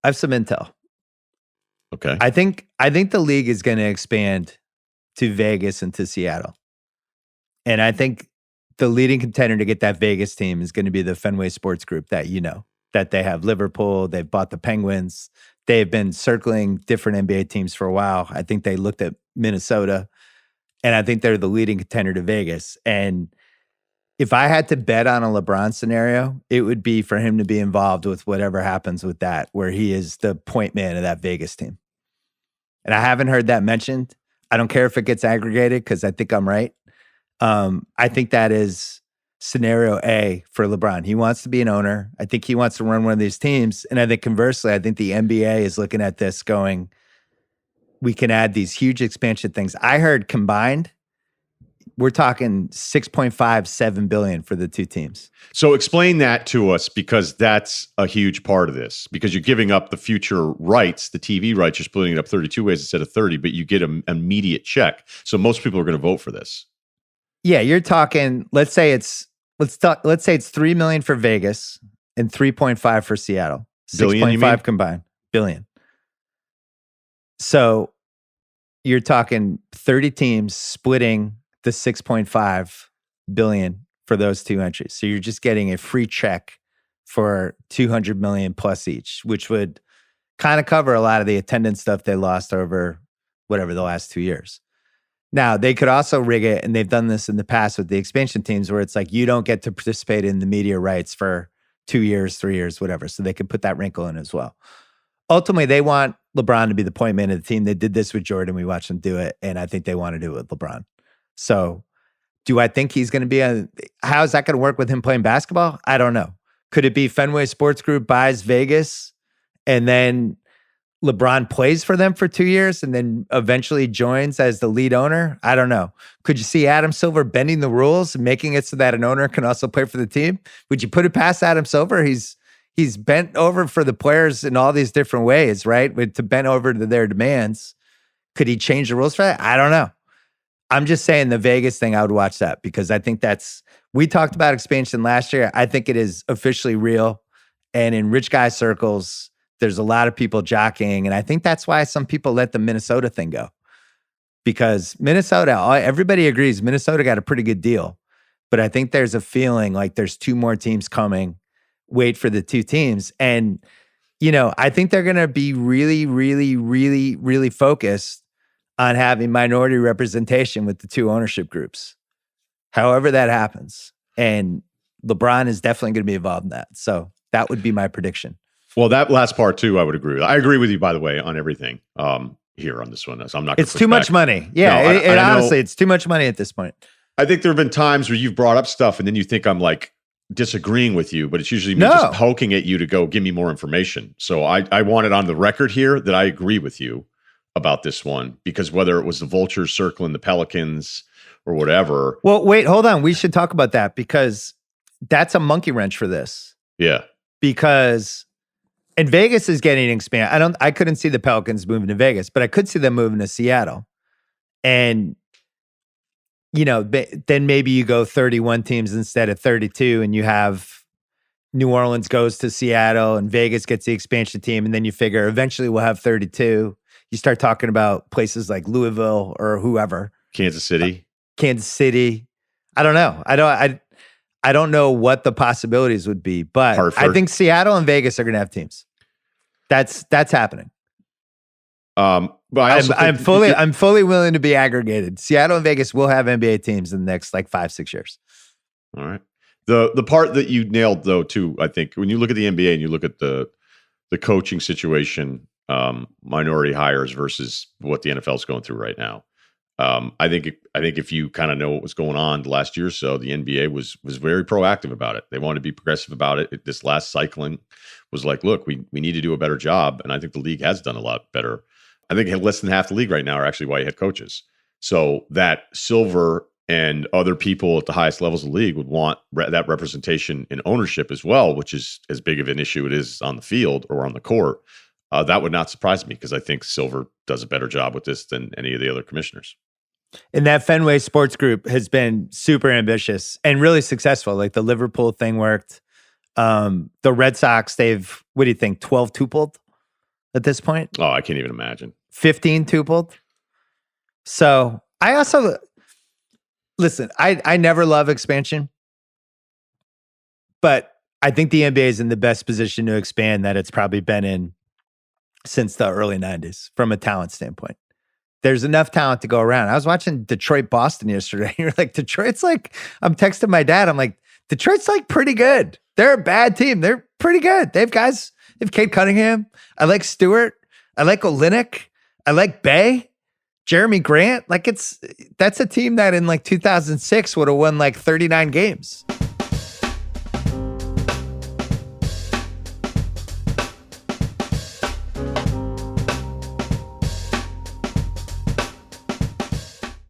I have some intel. Okay. I think the league is going to expand to Vegas and to Seattle. And I think the leading contender to get that Vegas team is going to be the Fenway Sports Group that they have Liverpool, they've bought the Penguins. They've been circling different NBA teams for a while. I think they looked at Minnesota, and I think they're the leading contender to Vegas. And if I had to bet on a LeBron scenario, it would be for him to be involved with whatever happens with that, where he is the point man of that Vegas team. And I haven't heard that mentioned. I don't care if it gets aggregated because I think I'm right. I think that is scenario A for LeBron. He wants to be an owner. I think he wants to run one of these teams. And I think conversely, I think the NBA is looking at this going, we can add these huge expansion things. I heard combined, we're talking 6.57 billion for the two teams. So explain that to us, because that's a huge part of this, because you're giving up the future rights, the TV rights, you're splitting it up 32 ways instead of 30, but you get an immediate check. So most people are going to vote for this. Yeah, you're talking, let's say it's 3 million for Vegas and 3.5 for Seattle. 6.5 combined. Billion. So you're talking 30 teams splitting the 6.5 billion for those two entries. So you're just getting a free check for 200 million plus each, which would kind of cover a lot of the attendance stuff they lost over whatever the last 2 years. Now, they could also rig it, and they've done this in the past with the expansion teams, where it's like you don't get to participate in the media rights for 2 years, 3 years, whatever. So they could put that wrinkle in as well. Ultimately, they want LeBron to be the point man of the team. They did this with Jordan. We watched them do it, and I think they want to do it with LeBron. So do I think he's going to be how is that going to work with him playing basketball? I don't know. Could it be Fenway Sports Group buys Vegas, and then LeBron plays for them for 2 years and then eventually joins as the lead owner? I don't know. Could you see Adam Silver bending the rules and making it so that an owner can also play for the team? Would you put it past Adam Silver? He's bent over for the players in all these different ways, right? To bend over to their demands. Could he change the rules for that? I don't know. I'm just saying the Vegas thing, I would watch that, because I think we talked about expansion last year. I think it is officially real. And in rich guy circles, there's a lot of people jockeying. And I think that's why some people let the Minnesota thing go. Because Minnesota, everybody agrees Minnesota got a pretty good deal. But I think there's a feeling like there's two more teams coming. Wait for the two teams. And, I think they're going to be really, really, really, really focused on having minority representation with the two ownership groups. However that happens. And LeBron is definitely going to be involved in that. So that would be my prediction. Well, that last part too, I would agree with. I agree with you, by the way, on everything here on this one. So I'm not. It's too much money. Yeah, no, honestly, it's too much money at this point. I think there have been times where you've brought up stuff, and then you think I'm like disagreeing with you, but it's usually me just poking at you to go give me more information. So I want it on the record here that I agree with you about this one, because whether it was the Vultures circling the Pelicans or whatever. Well, wait, hold on. We should talk about that, because that's a monkey wrench for this. Yeah, because. And Vegas is getting expanded. I couldn't see the Pelicans moving to Vegas, but I could see them moving to Seattle. And, then maybe you go 31 teams instead of 32, and you have New Orleans goes to Seattle and Vegas gets the expansion team. And then you figure eventually we'll have 32. You start talking about places like Louisville or whoever. Kansas City. I don't know. I don't know what the possibilities would be, but Hartford. I think Seattle and Vegas are going to have teams. That's happening. But I'm fully willing to be aggregated. Seattle and Vegas will have NBA teams in the next 5-6 years. All right. The part that you nailed though too, I think when you look at the NBA and you look at the coaching situation, minority hires versus what the NFL is going through right now. I think if you kind of know what was going on the last year or so, the NBA was very proactive about it. They wanted to be progressive about it. This last cycling was like, look, we need to do a better job. And I think the league has done a lot better. I think less than half the league right now are actually white head coaches. So that Silver and other people at the highest levels of the league would want that representation in ownership as well, which is as big of an issue it is on the field or on the court. That would not surprise me, because I think Silver does a better job with this than any of the other commissioners. And that Fenway Sports Group has been super ambitious and really successful. Like the Liverpool thing worked. The Red Sox, what do you think, 12 tupled? at this point. Oh, I can't even imagine. 15 tupled. So I also listen. I never love expansion, but I think the NBA is in the best position to expand that it's probably been in since the early 90s from a talent standpoint. There's enough talent to go around. I was watching Detroit Boston yesterday. You're like, Detroit's like, I'm texting my dad. I'm like, Detroit's like pretty good. They're a bad team. They're pretty good. They have guys. They have Cade Cunningham. I like Stewart. I like Olynyk. I like Bay. Jeremy Grant. Like that's a team that in like 2006 would have won like 39 games.